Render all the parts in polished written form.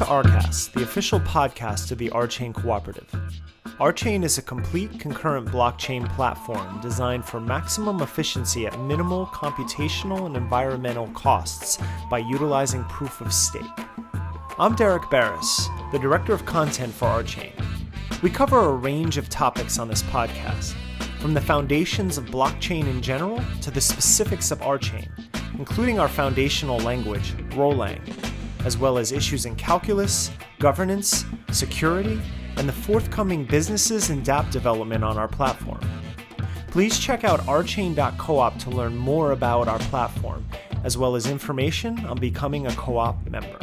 RCast, the official podcast of the RChain Cooperative. RChain is a complete concurrent blockchain platform designed for maximum efficiency at minimal computational and environmental costs by utilizing proof of stake. I'm Derek Barris, the Director of Content for RChain. We cover a range of topics on this podcast, from the foundations of blockchain in general to the specifics of RChain, including our foundational language, Golang, as well as issues in calculus, governance, security, and the forthcoming businesses and dApp development on our platform. Please check out rchain.coop to learn more about our platform, as well as information on becoming a co-op member.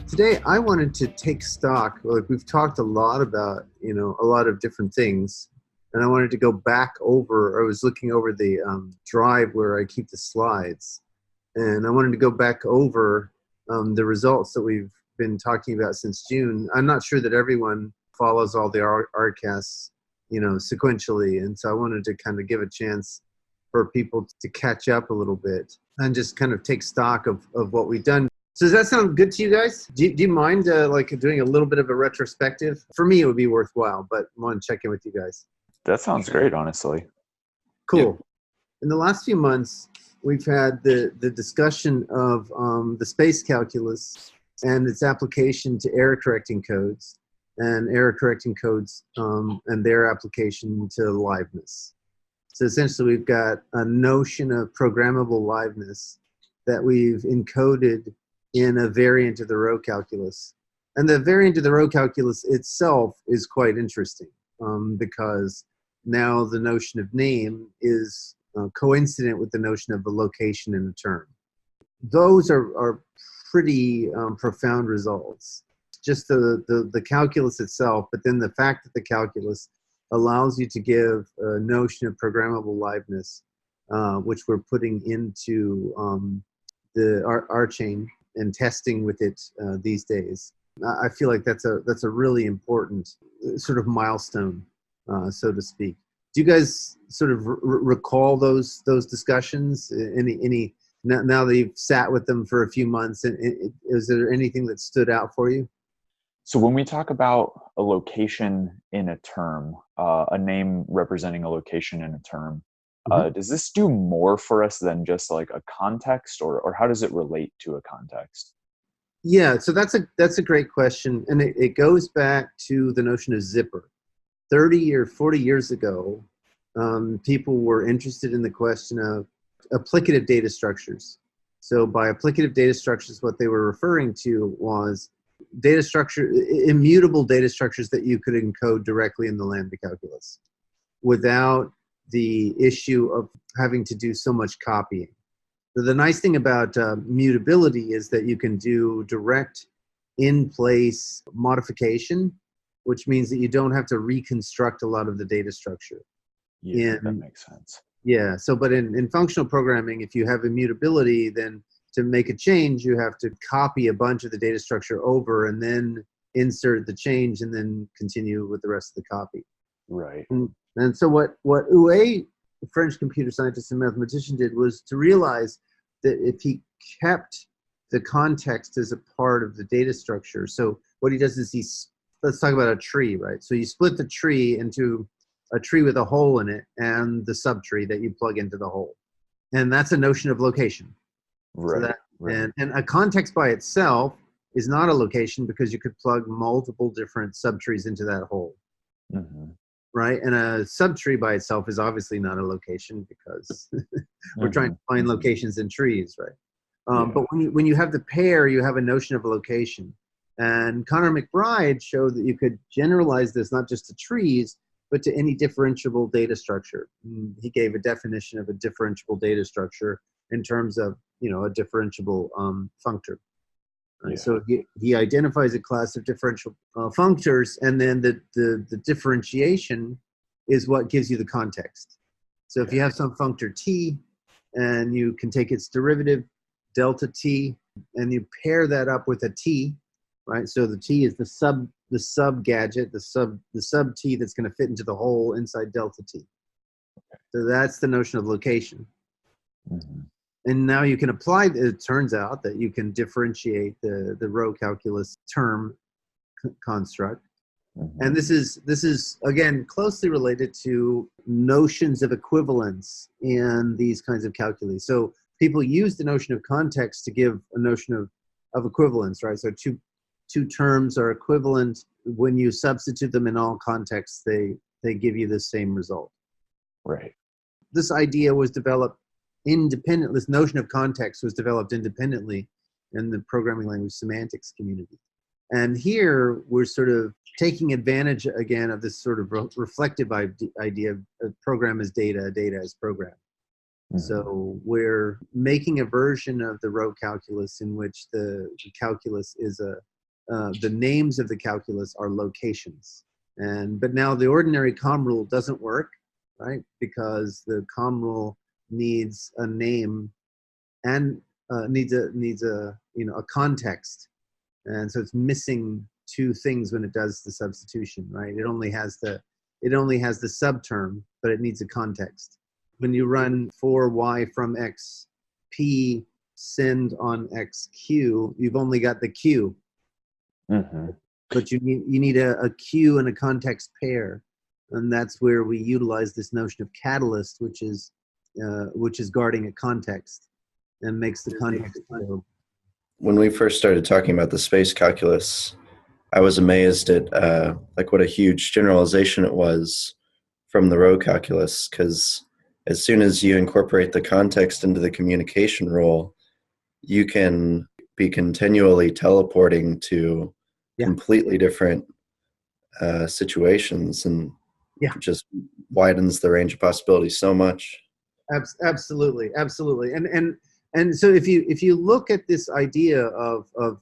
Today, I wanted to take stock. Like we've talked a lot about, a lot of different things, and I wanted to go back over. I was looking over the drive where I keep the slides, and I wanted to go back over the results that we've been talking about since June. I'm not sure that everyone follows all the RCasts, sequentially, and so I wanted to kind of give a chance for people to catch up a little bit and just kind of take stock of what we've done. So does that sound good to you guys? Do you mind doing a little bit of a retrospective? For me, it would be worthwhile, but I want to check in with you guys. That sounds great, honestly. Cool. Yeah. In the last few months, we've had the discussion of the space calculus and its application to error correcting codes, and error correcting codes and their application to liveness. So essentially, we've got a notion of programmable liveness that we've encoded in a variant of the row calculus. And the variant of the row calculus itself is quite interesting because now the notion of name is coincident with the notion of a location in a term. Those are pretty profound results. Just the calculus itself, but then the fact that the calculus allows you to give a notion of programmable liveness, which we're putting into the RChain and testing with it these days. I feel like that's a really important sort of milestone, so to speak. Do you guys sort of recall those discussions? Any now that you've sat with them for a few months, is there anything that stood out for you? So when we talk about a location in a term, a name representing a location in a term, does this do more for us than just like a context, or how does it relate to a context? Yeah, so that's a great question, and it goes back to the notion of zipper. 30 or 40 years ago, people were interested in the question of applicative data structures. So by applicative data structures, what they were referring to was immutable data structures that you could encode directly in the lambda calculus without the issue of having to do so much copying. So the nice thing about mutability is that you can do direct in-place modification, which means that you don't have to reconstruct a lot of the data structure. Yeah, that makes sense. Yeah, so but in functional programming, if you have immutability, then to make a change, you have to copy a bunch of the data structure over and then insert the change and then continue with the rest of the copy. Right. And so what Uwe, the French computer scientist and mathematician, did was to realize that if he kept the context as a part of the data structure, so what he does is let's talk about a tree, right? So you split the tree into a tree with a hole in it and the subtree that you plug into the hole. And that's a notion of location. Right. So and a context by itself is not a location because you could plug multiple different subtrees into that hole. Right? And a subtree by itself is obviously not a location because we're trying to find locations in trees, right? But when you have the pair, you have a notion of a location. And Connor McBride showed that you could generalize this not just to trees, but to any differentiable data structure. He gave a definition of a differentiable data structure in terms of, a differentiable functor. Right? Yeah. So he identifies a class of differential functors, and then the differentiation is what gives you the context. So if you have some functor t, and you can take its derivative, delta t, and you pair that up with a t, right? So the t is the sub gadget, the sub t that's going to fit into the hole inside delta t. So that's the notion of location. And now you can apply, it turns out that you can differentiate the row calculus term construct. Mm-hmm. And this is again closely related to notions of equivalence in these kinds of calculi. So people use the notion of context to give a notion of equivalence, right? So two terms are equivalent when you substitute them in all contexts. They give you the same result. Right. This idea was developed independent. This notion of context was developed independently in the programming language semantics community. And here we're sort of taking advantage again of this sort of reflective idea of program as data, data as program. Mm-hmm. So we're making a version of the row calculus in which the calculus is the names of the calculus are locations. But now the ordinary COM rule doesn't work, right? Because the COM rule needs a name and needs a context. And so it's missing two things when it does the substitution, right? It only has the subterm, but it needs a context. When you run for y from x p send on x q, you've only got the q. Mm-hmm. But you need a q and a context pair, and that's where we utilize this notion of catalyst, which is guarding a context and makes the context available. When we first started talking about the space calculus, I was amazed at what a huge generalization it was from the row calculus, because as soon as you incorporate the context into the communication rule, you can be continually teleporting to completely different situations, and just widens the range of possibilities so much. Absolutely. And so if you look at this idea of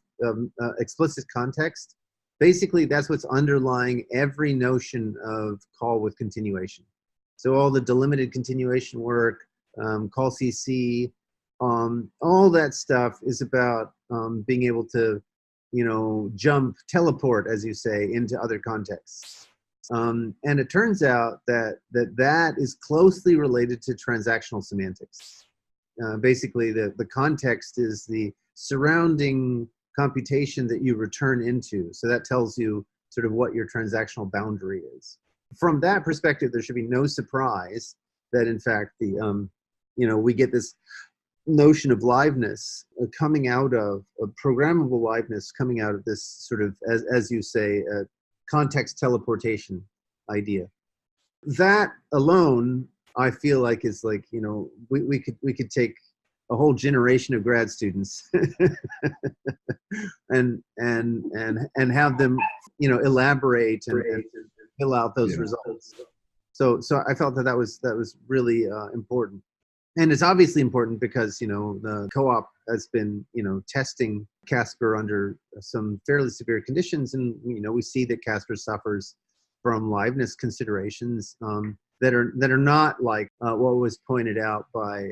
explicit context, basically that's what's underlying every notion of call with continuation. So all the delimited continuation work, call CC, all that stuff is about being able to, teleport, as you say, into other contexts. And it turns out that is closely related to transactional semantics. Basically, the context is the surrounding computation that you return into. So that tells you sort of what your transactional boundary is. From that perspective, there should be no surprise that, in fact, we get this notion of liveness coming out of programmable liveness, coming out of this sort of, as you say, context teleportation idea. That alone, I feel like, is like, we could take a whole generation of grad students and have them, elaborate and fill out those results. So I felt that was really important. And it's obviously important because, the co-op has been, testing Casper under some fairly severe conditions. And, we see that Casper suffers from liveness considerations that are not like what was pointed out by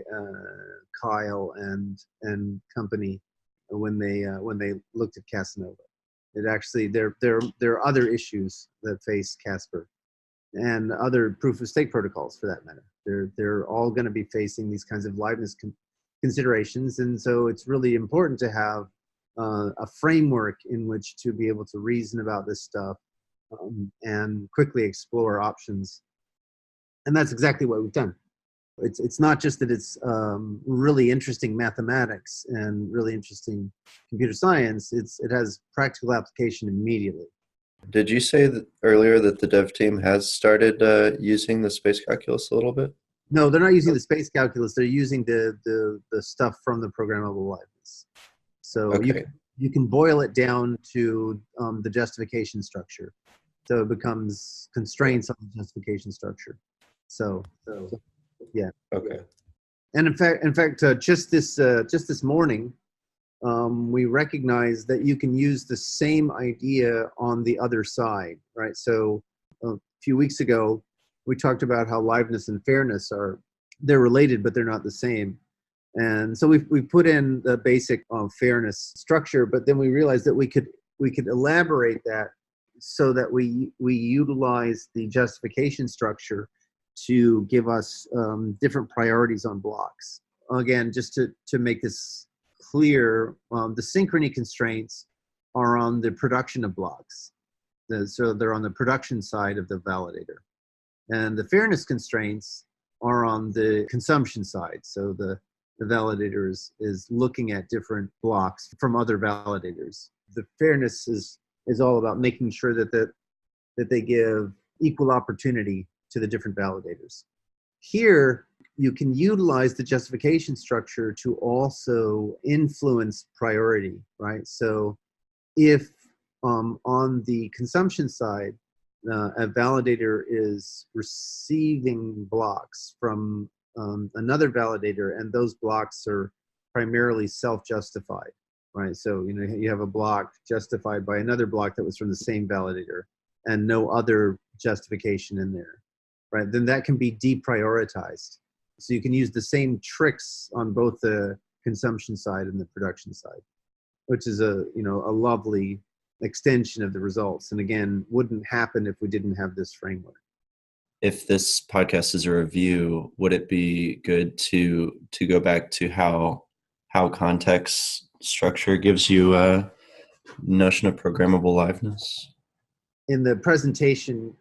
Kyle and company when they looked at Casanova. It actually, there are other issues that face Casper and other proof of stake protocols, for that matter. They're all going to be facing these kinds of liveness considerations, and so it's really important to have a framework in which to be able to reason about this stuff and quickly explore options. And that's exactly what we've done. It's not just that it's really interesting mathematics and really interesting computer science. It has practical application immediately. Did you say that earlier that the dev team has started using the space calculus a little bit? No, they're not using the space calculus. They're using the stuff from the programmable liveness. So you can boil it down to the justification structure. So it becomes constraints on the justification structure. So yeah. Okay. And in fact, just this morning, we recognize that you can use the same idea on the other side, right? So a few weeks ago, we talked about how liveness and fairness they're related, but they're not the same. And so we put in the basic fairness structure, but then we realized that we could elaborate that so that we utilize the justification structure to give us different priorities on blocks. again, just to make this clear, the synchrony constraints are on the production of blocks. So they're on the production side of the validator. And the fairness constraints are on the consumption side. So the validator is looking at different blocks from other validators. The fairness is all about making sure that they give equal opportunity to the different validators. Here, you can utilize the justification structure to also influence priority, right? So if on the consumption side, a validator is receiving blocks from another validator, and those blocks are primarily self-justified, right? So you have a block justified by another block that was from the same validator and no other justification in there, right? Then that can be deprioritized. So you can use the same tricks on both the consumption side and the production side, which is a lovely extension of the results. And again, wouldn't happen if we didn't have this framework. If this podcast is a review, would it be good to go back to how context structure gives you a notion of programmable liveness? In the presentation,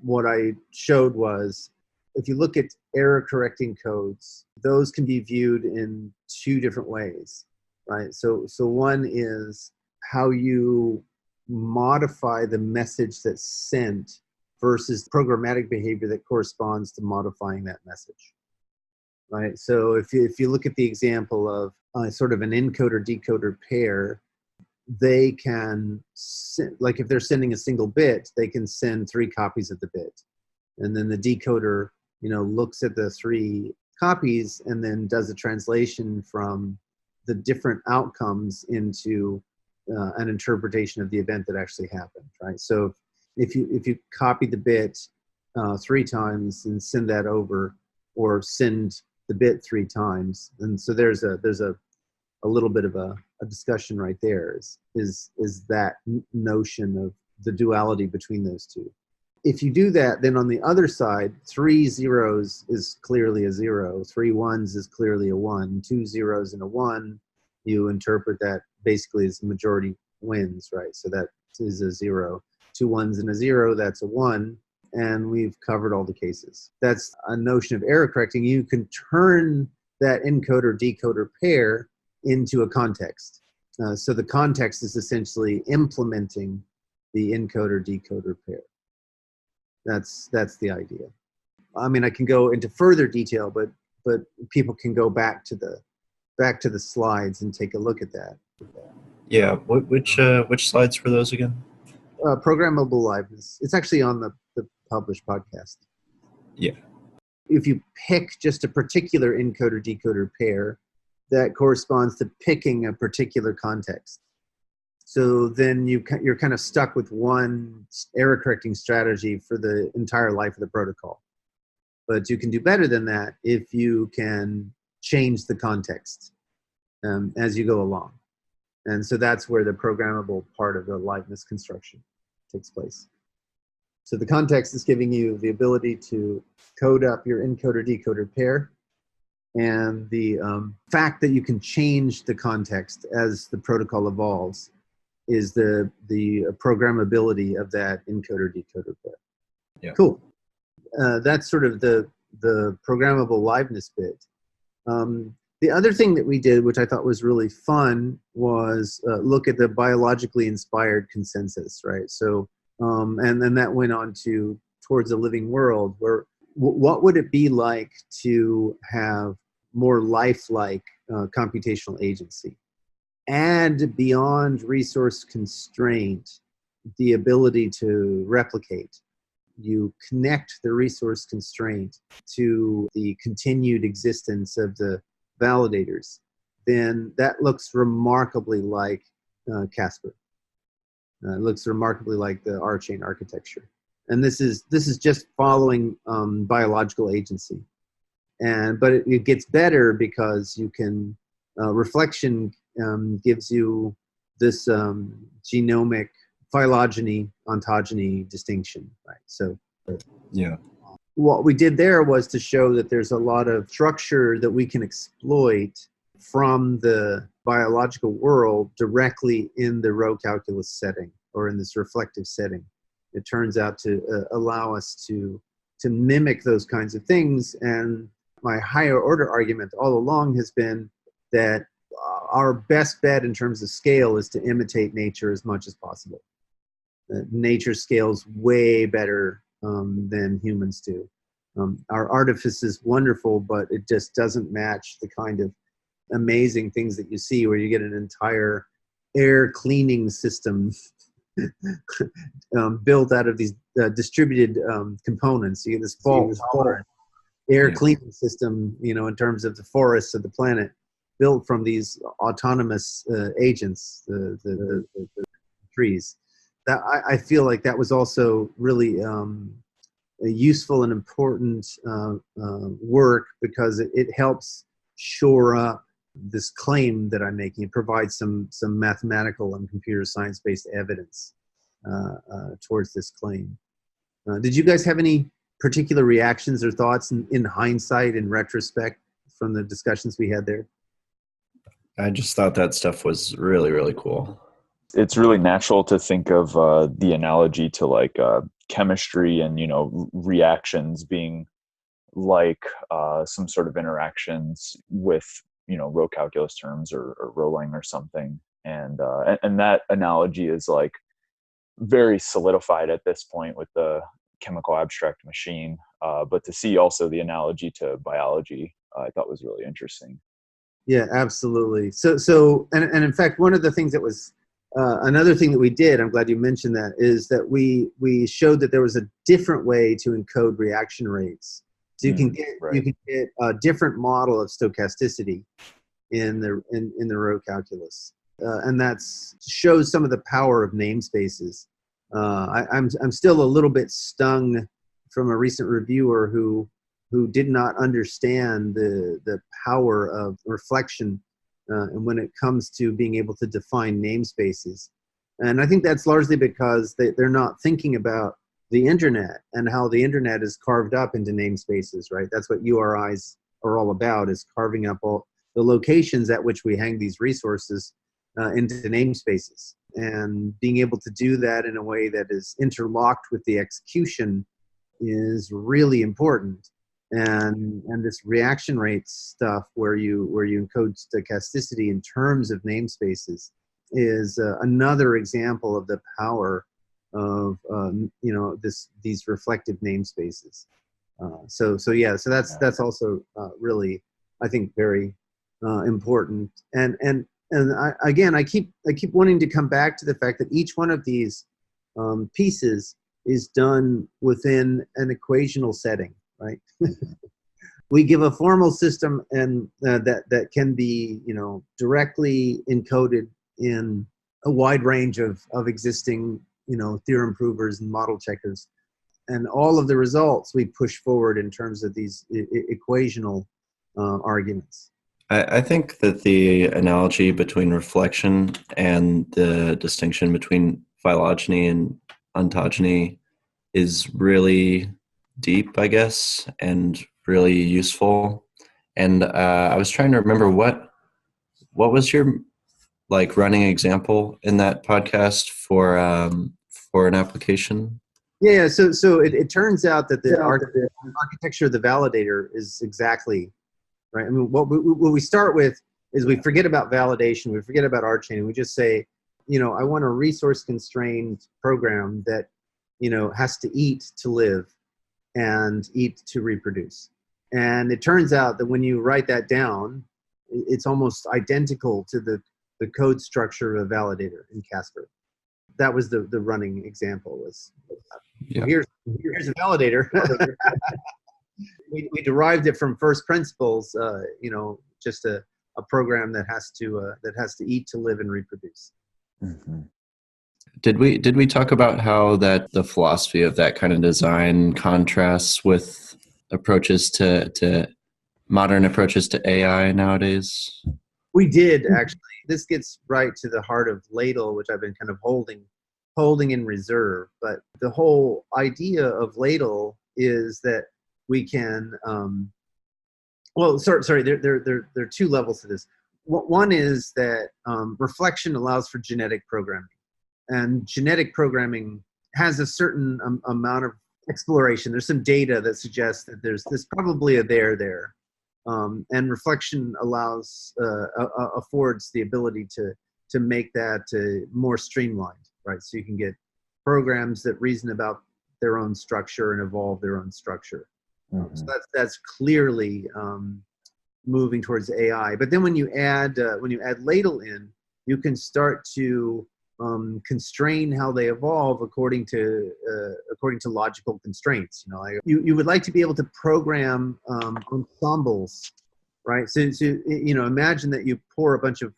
what I showed was, if you look at error correcting codes, those can be viewed in two different ways, right? So one is how you modify the message that's sent versus programmatic behavior that corresponds to modifying that message, right? So if you look at the example of sort of an encoder-decoder pair, they can, like if they're sending a single bit, they can send 3 copies of the bit. And then the decoder, looks at the 3 copies and then does a translation from the different outcomes into an interpretation of the event that actually happened, right? So if you copy the bit 3 times and send that over, or send the bit 3 times, and so there's a little bit of a discussion right there, is that notion of the duality between those two. If you do that, then on the other side, 3 zeros is clearly a 0, 3 ones is clearly a 1, 2 zeros and a 1, you interpret that basically as the majority wins, right? So that is a 0. 2 ones and a 0, that's a 1, and we've covered all the cases. That's a notion of error correcting. You can turn that encoder-decoder pair into a context. So the context is essentially implementing the encoder-decoder pair. That's the idea. I mean, I can go into further detail, but people can go back to the slides and take a look at that. Yeah, which slides were those again? Programmable liveness. It's actually on the published podcast. Yeah. If you pick just a particular encoder-decoder pair, that corresponds to picking a particular context. So then you're kind of stuck with one error correcting strategy for the entire life of the protocol. But you can do better than that if you can change the context as you go along. And so that's where the programmable part of the liveness construction takes place. So the context is giving you the ability to code up your encoder-decoder pair, and the fact that you can change the context as the protocol evolves is the programmability of that encoder-decoder pair. Yeah. Cool. That's sort of the programmable liveness bit. The other thing that we did, which I thought was really fun, was look at the biologically inspired consensus, right? So, and then that went on to towards a living world, where what would it be like to have more lifelike computational agency? And beyond resource constraint, the ability to replicate. You connect the resource constraint to the continued existence of the validators, then that looks remarkably like Casper. It looks remarkably like the RChain architecture. And this is just following biological agency. But it gets better because you can, reflection gives you this genomic phylogeny, ontogeny distinction, right? So yeah. what we did there was to show that there's a lot of structure that we can exploit from the biological world directly in the row calculus setting or in this reflective setting. It turns out to allow us to mimic those kinds of things. And my higher order argument all along has been that our best bet in terms of scale is to imitate nature as much as possible. Nature scales way better than humans do. Our artifice is wonderful, but it just doesn't match the kind of amazing things that you see where you get an entire air cleaning system built out of these distributed components. You get this fault-tolerant air cleaning system, in terms of the forests of the planet, built from these autonomous agents, the trees. That I feel like that was also really a useful and important work, because it helps shore up this claim that I'm making. It provides some mathematical and computer science-based evidence towards this claim. Did you guys have any particular reactions or thoughts in hindsight, in retrospect, from the discussions we had there? I just thought that stuff was really, really cool. It's really natural to think of the analogy to like chemistry and, reactions being like some sort of interactions with, row calculus terms or rowing or something. And that analogy is like very solidified at this point with the chemical abstract machine. But to see also the analogy to biology, I thought was really interesting. Yeah, absolutely. So in fact, one of the things that was another thing that we did, I'm glad you mentioned that, is that we showed that there was a different way to encode reaction rates. So you can get a different model of stochasticity in the row calculus, and that shows some of the power of namespaces. I'm still a little bit stung from a recent reviewer who did not understand the power of reflection and when it comes to being able to define namespaces. And I think that's largely because they're not thinking about the internet and how the internet is carved up into namespaces, right? That's what URIs are all about, is carving up all the locations at which we hang these resources into namespaces. And being able to do that in a way that is interlocked with the execution is really important. And this reaction rate stuff where you encode stochasticity in terms of namespaces is another example of the power of these reflective namespaces. So that's also really, I think, very important. And I keep wanting to come back to the fact that each one of these pieces is done within an equational setting, right? We give a formal system, and that can be directly encoded in a wide range of existing theorem provers and model checkers, and all of the results we push forward in terms of these equational arguments. I think that the analogy between reflection and the distinction between phylogeny and ontogeny is really deep, I guess, and really useful. And I was trying to remember what was your running example in that podcast for an application. Yeah. So it turns out that the architecture of the validator is exactly right. I mean, what we start with is we forget about validation, we forget about RChain, and we just say, I want a resource-constrained program that has to eat to live and eat to reproduce. And it turns out that when you write that down, it's almost identical to the code structure of a validator in Casper. That was the running example. Here's a validator. we derived it from first principles. Just a program that has to eat to live and reproduce. Mm-hmm. Did we talk about how that the philosophy of that kind of design contrasts with approaches to modern approaches to AI nowadays? We did, actually. This gets right to the heart of Ladle, which I've been kind of holding in reserve. But the whole idea of Ladle is that we can, well, sorry, there are two levels to this. One is that reflection allows for genetic programming. And genetic programming has a certain amount of exploration. There's some data that suggests that there's probably a there. And reflection affords the ability to make that more streamlined, right? So you can get programs that reason about their own structure and evolve their own structure. Mm-hmm. So that's clearly moving towards AI. But then when you add Ladle in, you can start to constrain how they evolve according to logical constraints. You would like to be able to program ensembles, right? So imagine that you pour a bunch of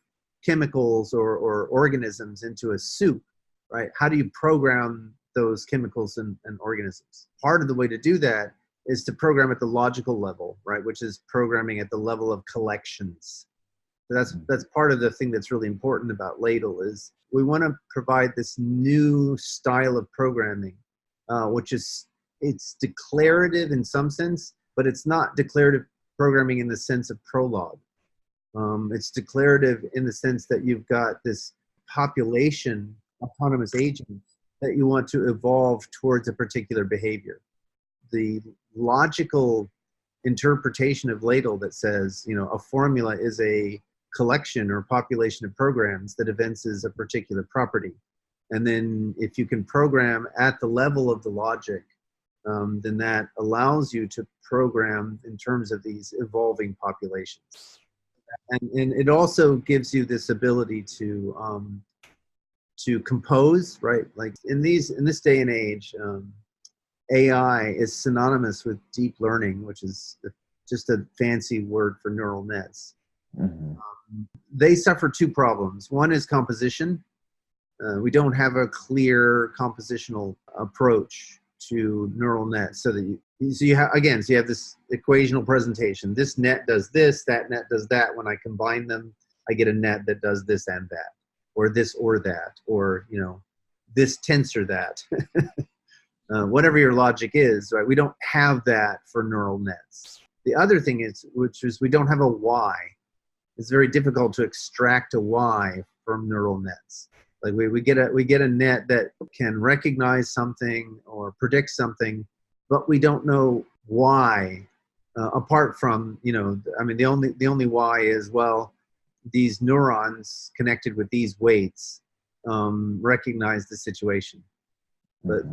chemicals or organisms into a soup, right? How do you program those chemicals and organisms? Part of the way to do that is to program at the logical level, right? Which is programming at the level of collections. So that's part of the thing that's really important about Ladle is we want to provide this new style of programming, which is, it's declarative in some sense, but it's not declarative programming in the sense of Prolog. It's declarative in the sense that you've got this population, autonomous agents, that you want to evolve towards a particular behavior. The logical interpretation of Ladle that says, a formula is a collection or population of programs that evinces a particular property. And then if you can program at the level of the logic, then that allows you to program in terms of these evolving populations. And it also gives you this ability to compose, right? Like in this day and age, AI is synonymous with deep learning, which is just a fancy word for neural nets. Mm-hmm. They suffer two problems. One is composition. We don't have a clear compositional approach to neural nets. So you have this equational presentation. This net does this, that net does that. When I combine them, I get a net that does this and that, or this or that, or this tensor that. Whatever your logic is, right? We don't have that for neural nets. The other thing is we don't have a Y. It's very difficult to extract a Y from neural nets. Like we get a net that can recognize something or predict something, but we don't know why. Apart from the only why is, well, these neurons connected with these weights recognize the situation. But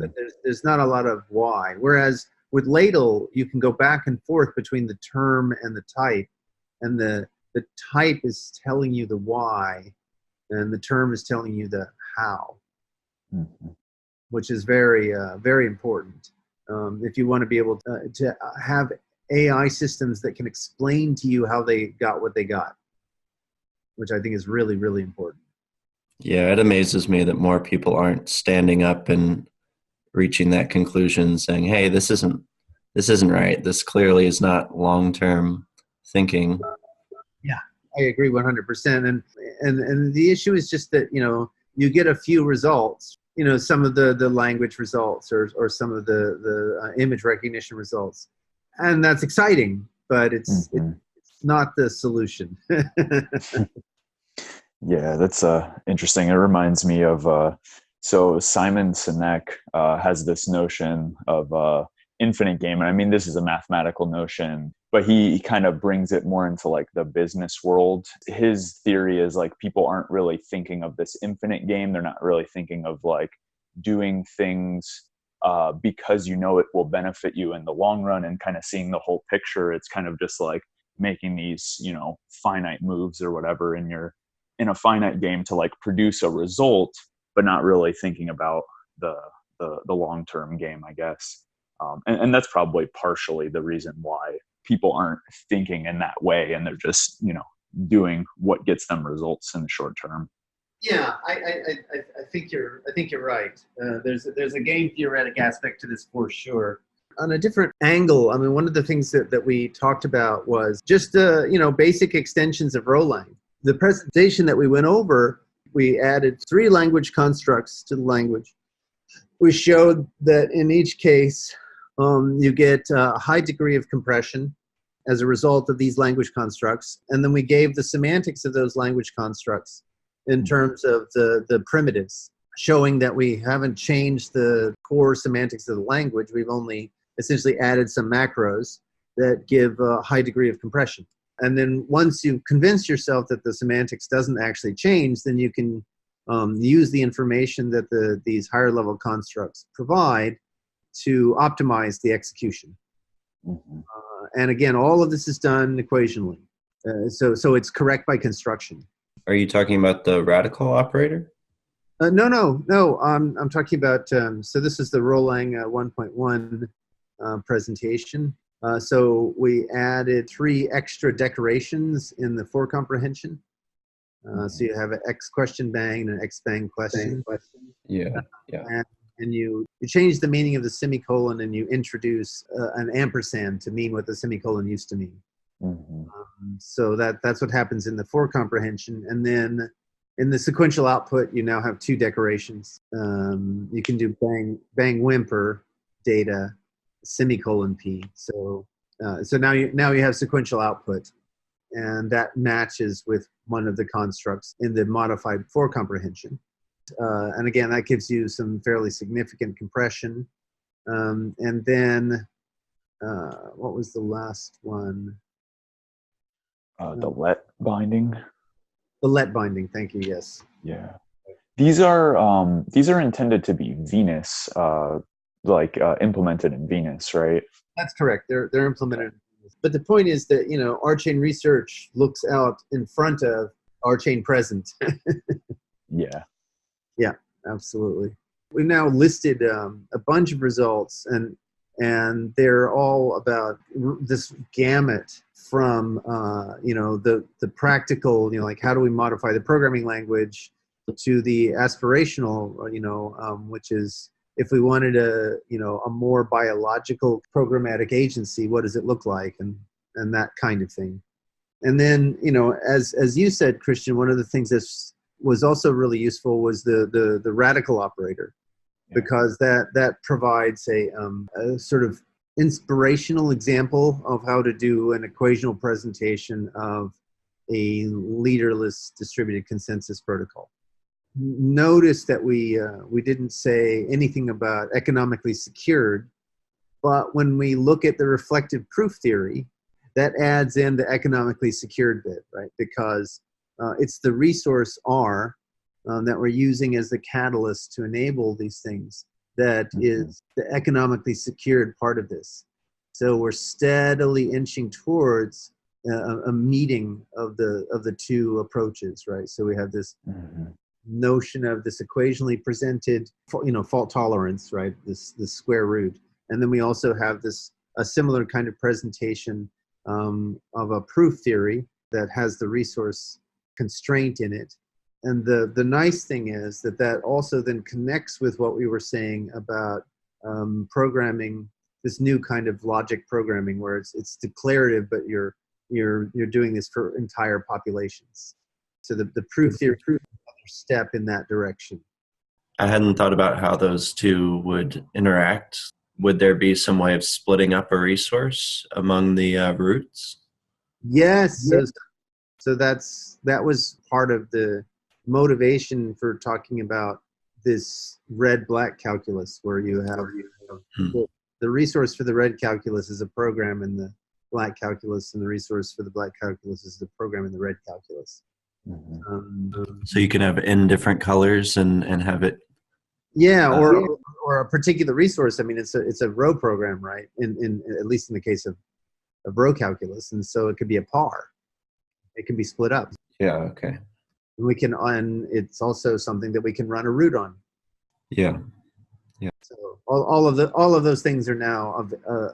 there's not a lot of why. Whereas with Ladle, you can go back and forth between the term and the type, and the type is telling you the why, and the term is telling you the how, which is very, very important. If you want to be able to have AI systems that can explain to you how they got what they got, which I think is really, really important. Yeah, it amazes me that more people aren't standing up and reaching that conclusion, saying, "Hey, this isn't right. This clearly is not long-term thinking." Yeah, I agree 100%. And the issue is just that you get a few results. Some of the language results or some of the image recognition results, and that's exciting. But it's not the solution. Yeah, that's interesting. It reminds me of so Simon Sinek has this notion of infinite game, and I mean this is a mathematical notion, but he kind of brings it more into like the business world. His theory is like people aren't really thinking of this infinite game. They're not really thinking of like doing things because it will benefit you in the long run and kind of seeing the whole picture. It's kind of just like making these finite moves or whatever in a finite game to like produce a result, but not really thinking about the long-term game, I guess. And that's probably partially the reason why people aren't thinking in that way, and they're just, doing what gets them results in the short term. Yeah, I think you're right. There's a game theoretic aspect to this for sure. On a different angle, I mean, one of the things that we talked about was just basic extensions of row line. The presentation that we went over, we added 3 language constructs to the language. We showed that in each case, you get a high degree of compression as a result of these language constructs. And then we gave the semantics of those language constructs in terms of the primitives, showing that we haven't changed the core semantics of the language. We've only essentially added some macros that give a high degree of compression. And then once you've convinced yourself that the semantics doesn't actually change, then you can use the information that these higher level constructs provide to optimize the execution. And again, all of this is done equationally. So it's correct by construction. Are you talking about the radical operator? No. I'm talking about, so this is the Rolang 1.1 presentation. So we added 3 extra decorations in the for comprehension. So you have an X question bang and an X bang question. Yeah. And you change the meaning of the semicolon and you introduce an ampersand to mean what the semicolon used to mean. So that's what happens in the for comprehension. And then in the sequential output, you now have 2 decorations. You can do bang whimper data semicolon p. So now you have sequential output, and that matches with one of the constructs in the modified for comprehension. And again, that gives you some fairly significant compression. And then what was the last one? The let binding. The let binding. Thank you. Yes. Yeah. These are intended to be Venus, implemented in Venus, right? That's correct. They're implemented. But the point is that RChain research looks out in front of RChain present. Yeah. Yeah, absolutely. We've now listed a bunch of results, and they're all about this gamut from the practical, like how do we modify the programming language, to the aspirational, which is if we wanted a more biological programmatic agency, what does it look like, and that kind of thing. And then as you said, Christian, one of the things that was also really useful was the radical operator, because that provides a sort of inspirational example of how to do an equational presentation of a leaderless distributed consensus protocol. Notice that we didn't say anything about economically secured, but when we look at the reflective proof theory, that adds in the economically secured bit, right? Because it's the resource R that we're using as the catalyst to enable these things that is the economically secured part of this. So we're steadily inching towards a meeting of the 2 approaches, right? So we have this notion of this equationally presented, fault tolerance, right? This square root, and then we also have a similar kind of presentation of a proof theory that has the resource constraint in it. And the nice thing is that also then connects with what we were saying about programming, this new kind of logic programming where it's declarative, but you're doing this for entire populations. So the proof theory is another step in that direction. I hadn't thought about how those 2 would interact. Would there be some way of splitting up a resource among the roots? Yes. So that was part of the motivation for talking about this red-black calculus, where you have the resource for the red calculus is a program in the black calculus, and the resource for the black calculus is the program in the red calculus. So you can have n different colors and have it. Yeah, or a particular resource. I mean, it's a row program, right? In at least in the case of row calculus, and so it could be a par. It can be split up. Yeah. Okay. And it's also something that we can run a root on. Yeah. So all of those things are now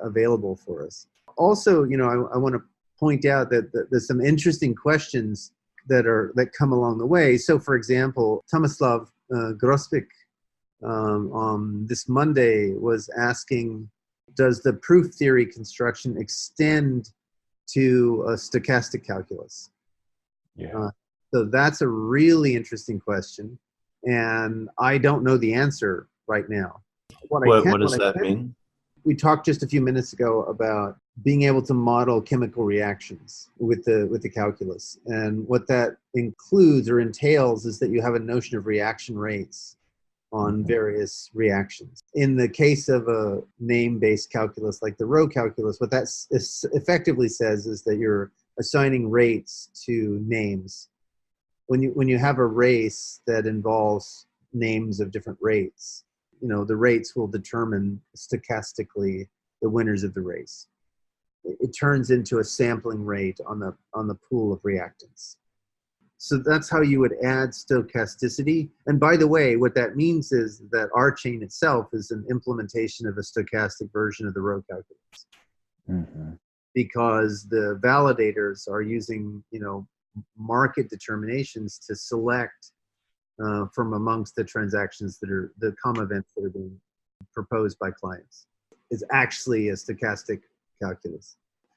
available for us. Also, I want to point out that there's some interesting questions that come along the way. So, for example, Tomislav Grospik on this Monday was asking, does the proof theory construction extend to a stochastic calculus? Yeah. So that's a really interesting question, and I don't know the answer right now. What does that mean? We talked just a few minutes ago about being able to model chemical reactions with the calculus. And what that includes or entails is that you have a notion of reaction rates on various reactions. In the case of a name-based calculus like the row calculus, what that effectively says is that you're assigning rates to names. When you have a race that involves names of different rates, the rates will determine stochastically the winners of the race. It turns into a sampling rate on the pool of reactants. So that's how you would add stochasticity. And by the way, what that means is that RChain itself is an implementation of a stochastic version of the row calculus. Because the validators are using, market determinations to select from amongst the transactions that are the comma events that are being proposed by clients. Is actually a stochastic calculus.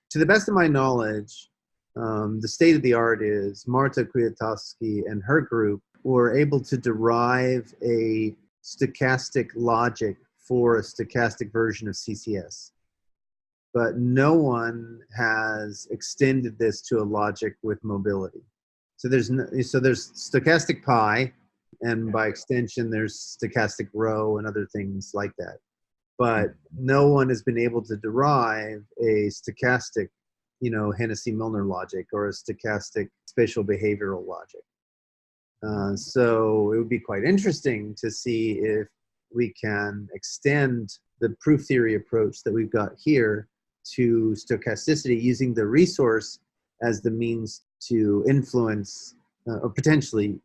To the best of my knowledge, the state of the art is Marta Kwiatkowski and her group were able to derive a stochastic logic for a stochastic version of CCS. But no one has extended this to a logic with mobility. So there's stochastic pi, and by extension, there's stochastic row and other things like that. But no one has been able to derive a stochastic, Hennessy-Milner logic or a stochastic spatial behavioral logic. So it would be quite interesting to see if we can extend the proof theory approach that we've got here to stochasticity using the resource as the means to influence, or potentially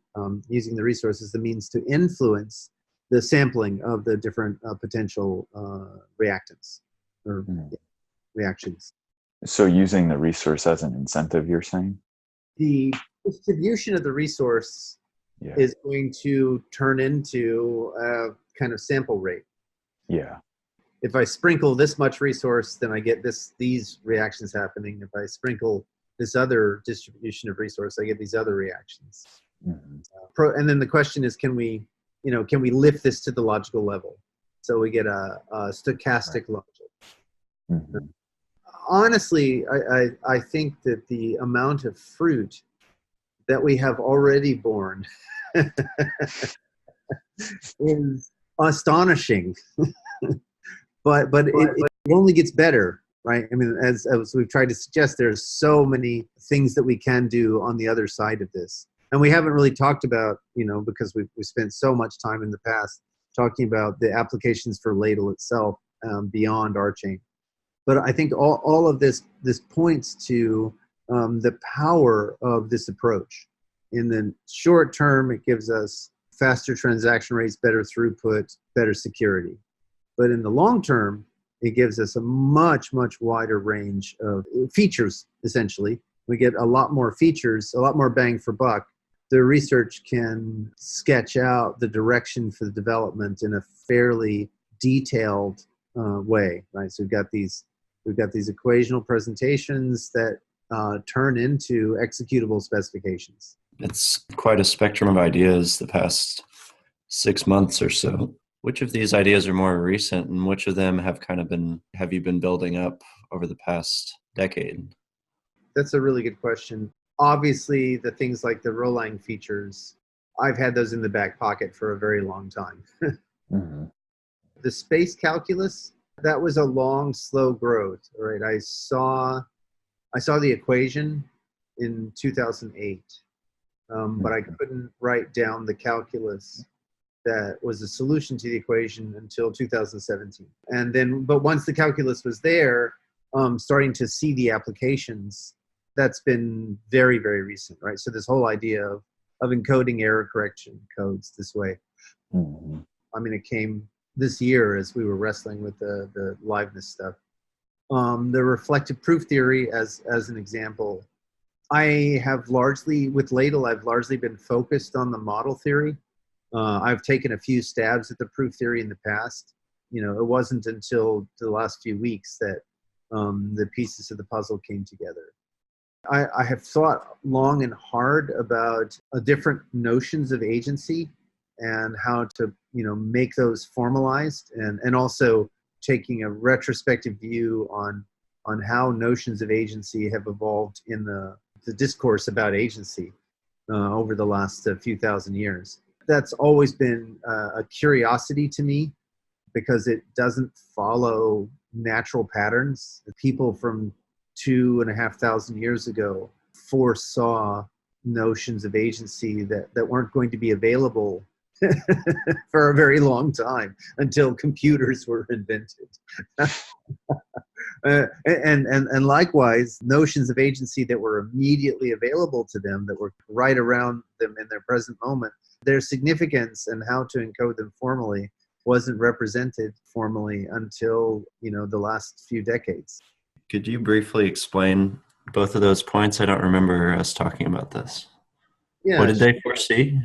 using the resource as the means to influence the sampling of the different potential reactants or reactions. So using the resource as an incentive, you're saying? The distribution of the resource is going to turn into a kind of sample rate. Yeah. If I sprinkle this much resource, then I get these reactions happening. If I sprinkle this other distribution of resource, I get these other reactions. And then the question is, can we lift this to the logical level? So we get a stochastic logic. Honestly, I think that the amount of fruit that we have already borne is astonishing. But it only gets better, right? I mean, as we've tried to suggest, there's so many things that we can do on the other side of this. And we haven't really talked about, because we've spent so much time in the past talking about the applications for Ladle itself beyond RChain. But I think all of this points to the power of this approach. In the short term, it gives us faster transaction rates, better throughput, better security. But in the long term, it gives us a much, much wider range of features, essentially. We get a lot more features, a lot more bang for buck. The research can sketch out the direction for the development in a fairly detailed way, right? So we've got these equational presentations that turn into executable specifications. It's quite a spectrum of ideas the past 6 months or so. Which of these ideas are more recent, and which of them have you been building up over the past decade? That's a really good question. Obviously, the things like the row-line features, I've had those in the back pocket for a very long time. The space calculus, that was a long, slow growth, right? I saw the equation in 2008, but I couldn't write down the calculus that was a solution to the equation until 2017. And then, but once the calculus was there, starting to see the applications, that's been very, very recent, right? So this whole idea of encoding error correction codes this way. I mean, it came this year as we were wrestling with the Liveness stuff. The reflective proof theory as an example. I have largely, with Ladle, I've largely been focused on the model theory. I've taken a few stabs at the proof theory in the past. It wasn't until the last few weeks that the pieces of the puzzle came together. I have thought long and hard about different notions of agency and how to, make those formalized and also taking a retrospective view on how notions of agency have evolved in the discourse about agency over the last few thousand years. That's always been a curiosity to me because it doesn't follow natural patterns. The people from 2,500 years ago foresaw notions of agency that weren't going to be available for a very long time until computers were invented. And likewise, notions of agency that were immediately available to them, that were right around them in their present moment, their significance and how to encode them formally wasn't represented formally until, the last few decades. Could you briefly explain both of those points? I don't remember us talking about this. Yeah. What did they foresee?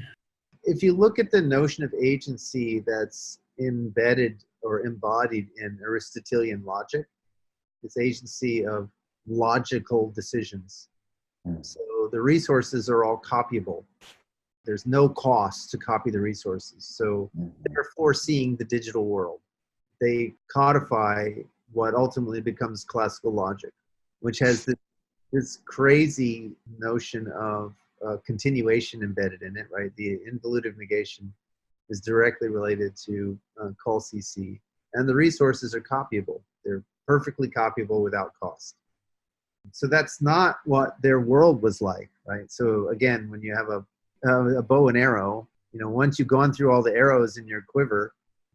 If you look at the notion of agency that's embedded or embodied in Aristotelian logic, it's agency of logical decisions. So the resources are all copyable. There's no cost to copy the resources. So they're foreseeing the digital world. They codify what ultimately becomes classical logic, which has this crazy notion of continuation embedded in it, right? The involutive negation is directly related to call CC. And the resources are copyable. They're perfectly copyable without cost. So that's not what their world was like, right? So again, when you have a bow and arrow, once you've gone through all the arrows in your quiver,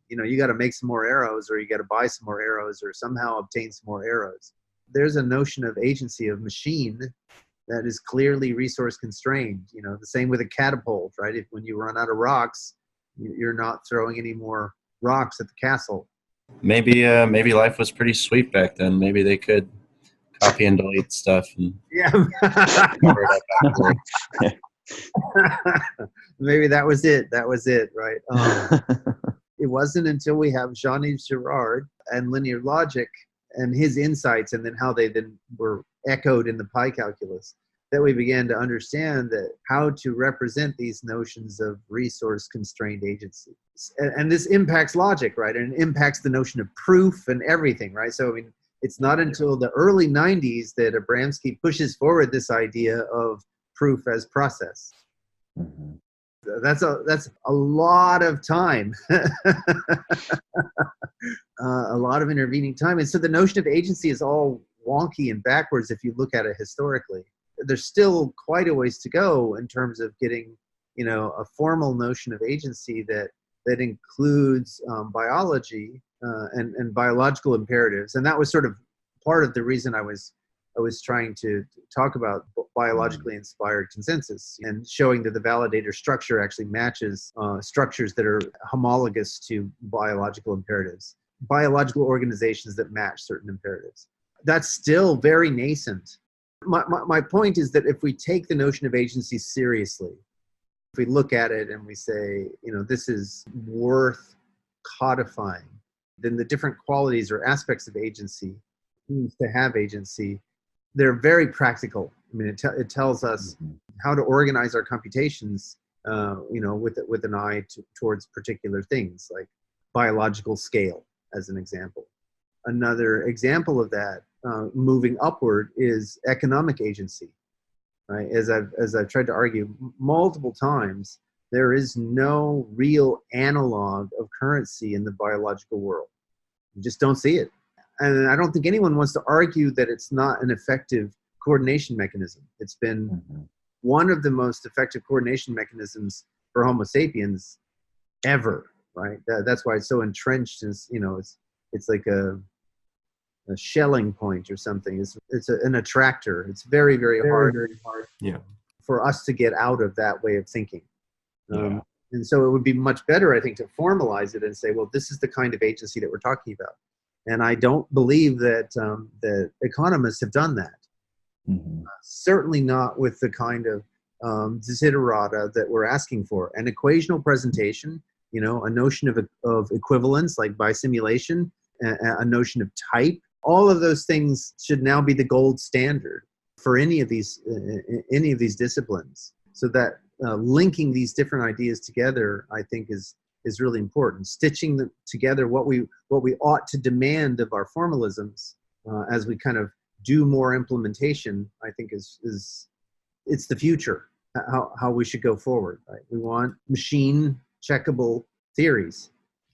you got to make some more arrows, or you got to buy some more arrows, or somehow obtain some more arrows. There's a notion of agency of machine that is clearly resource constrained. The same with a catapult, right? When you run out of rocks, you're not throwing any more rocks at the castle. Maybe life was pretty sweet back then. Maybe they could copy and delete stuff and cover it up afterwards. Maybe that was it, right? It wasn't until we have Jean-Yves Girard and linear logic and his insights, and then how they then were echoed in the pi calculus, that we began to understand that how to represent these notions of resource constrained agency. And this impacts logic, right? And it impacts the notion of proof and everything, right? So, it's not until the early 90s that Abramsky pushes forward this idea of proof as process. Mm-hmm. That's a lot of time, a lot of intervening time. And so the notion of agency is all wonky and backwards if you look at it historically. There's still quite a ways to go in terms of getting, a formal notion of agency that includes biology and biological imperatives. And that was sort of part of the reason I was trying to talk about biologically inspired consensus, and showing that the validator structure actually matches structures that are homologous to biological imperatives, biological organizations that match certain imperatives. That's still very nascent. My point is that if we take the notion of agency seriously, if we look at it and we say, this is worth codifying, then the different qualities or aspects of agency, means to have agency, they're very practical. It tells us how to organize our computations, with an eye towards particular things, like biological scale, as an example. Another example of that, moving upward, is economic agency. Right? As I've tried to argue multiple times, there is no real analog of currency in the biological world. You just don't see it. And I don't think anyone wants to argue that it's not an effective coordination mechanism. It's been one of the most effective coordination mechanisms for Homo sapiens ever, right? That's why it's so entrenched. It's like a shelling point or something. It's an attractor. It's very, very hard for us to get out of that way of thinking. And so it would be much better, I think, to formalize it and say, well, this is the kind of agency that we're talking about. And I don't believe that economists have done that. Certainly not with the kind of desiderata that we're asking for. An equational presentation, a notion of equivalence, like by simulation, a notion of type. All of those things should now be the gold standard for any of these disciplines. So that linking these different ideas together, I think, is is really important. Stitching them together, what we ought to demand of our formalisms as we kind of do more implementation, I think is it's the future, how we should go forward, right? We want machine checkable theories.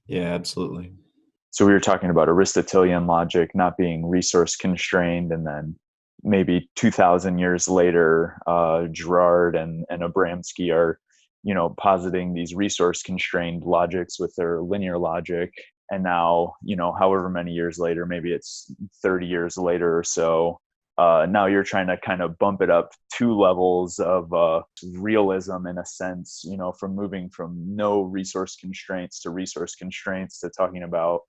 Yeah, absolutely. So we were talking about Aristotelian logic not being resource constrained, and then maybe 2,000 years later, Girard and Abramsky are, positing these resource constrained logics with their linear logic. And now, however many years later, maybe it's 30 years later or so, now you're trying to kind of bump it up 2 levels of realism in a sense, from moving from no resource constraints to resource constraints to talking about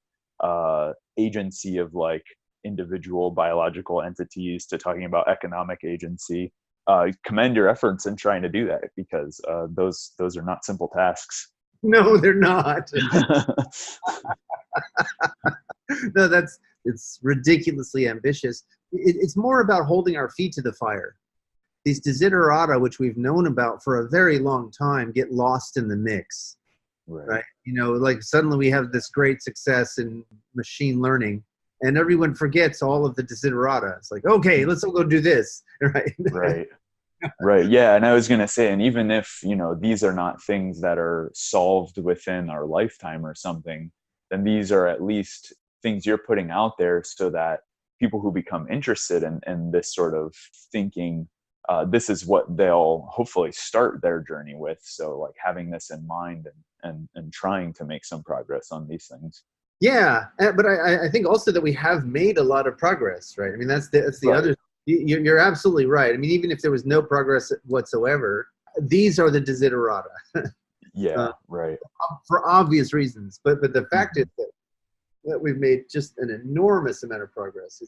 agency of like individual biological entities to talking about economic agency. Commend your efforts in trying to do that, because those are not simple tasks. No, they're not. No, it's ridiculously ambitious. It's more about holding our feet to the fire. These desiderata, which we've known about for a very long time, get lost in the mix, right? Like suddenly we have this great success in machine learning, and everyone forgets all of the desiderata. It's like, okay, let's all go do this, right? Right. Yeah. And I was going to say, and even if, these are not things that are solved within our lifetime or something, then these are at least things you're putting out there so that people who become interested in this sort of thinking, this is what they'll hopefully start their journey with. So like having this in mind and trying to make some progress on these things. Yeah. But I think also that we have made a lot of progress, right? I mean, that's the right. other. You're absolutely right. I mean, even if there was no progress whatsoever, these are the desiderata. Yeah, right. For obvious reasons. But the fact is that we've made just an enormous amount of progress.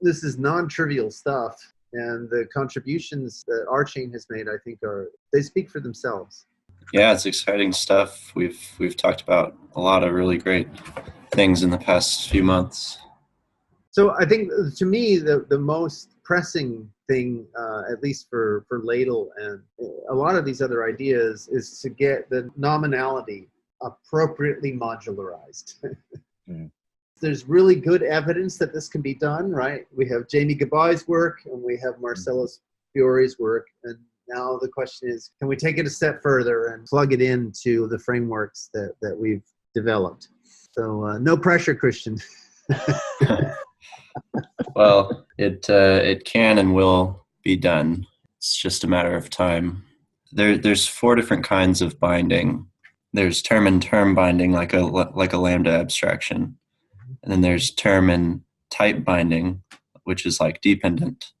This is non-trivial stuff. And the contributions that RChain has made, I think, they speak for themselves. Yeah, it's exciting stuff. We've talked about a lot of really great things in the past few months. So I think, to me, the most pressing thing, at least for Ladle and a lot of these other ideas, is to get the nominality appropriately modularized. There's really good evidence that this can be done, right? We have Jamie Gabai's work, and we have Marcellus Fiore's work, and now the question is, can we take it a step further and plug it into the frameworks that we've developed? So no pressure, Christian. Well, it can and will be done. It's just a matter of time. There's 4 different kinds of binding. There's term and term binding, like a lambda abstraction, and then there's term and type binding, which is like dependent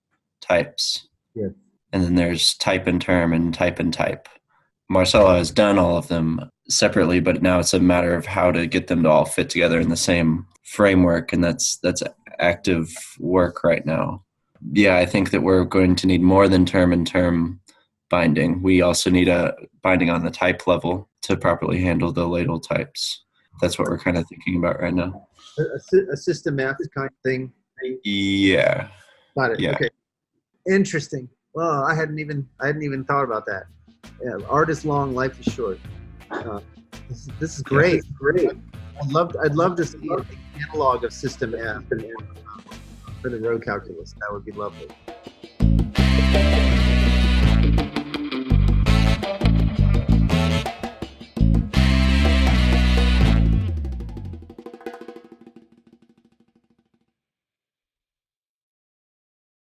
types. Yeah. And then there's type and term and type and type. Marcelo has done all of them separately, but now it's a matter of how to get them to all fit together in the same framework, and that's active work right now. Yeah, I think that we're going to need more than term and term binding. We also need a binding on the type level to properly handle the Ladle types. That's what we're kind of thinking about right now. A system math kind of thing. Yeah. Got it. Yeah. Okay. Interesting. Well, I hadn't even thought about that. Yeah, art is long, life is short. This is great. Great. I'd love to see an analog of system math for the row calculus. That would be lovely.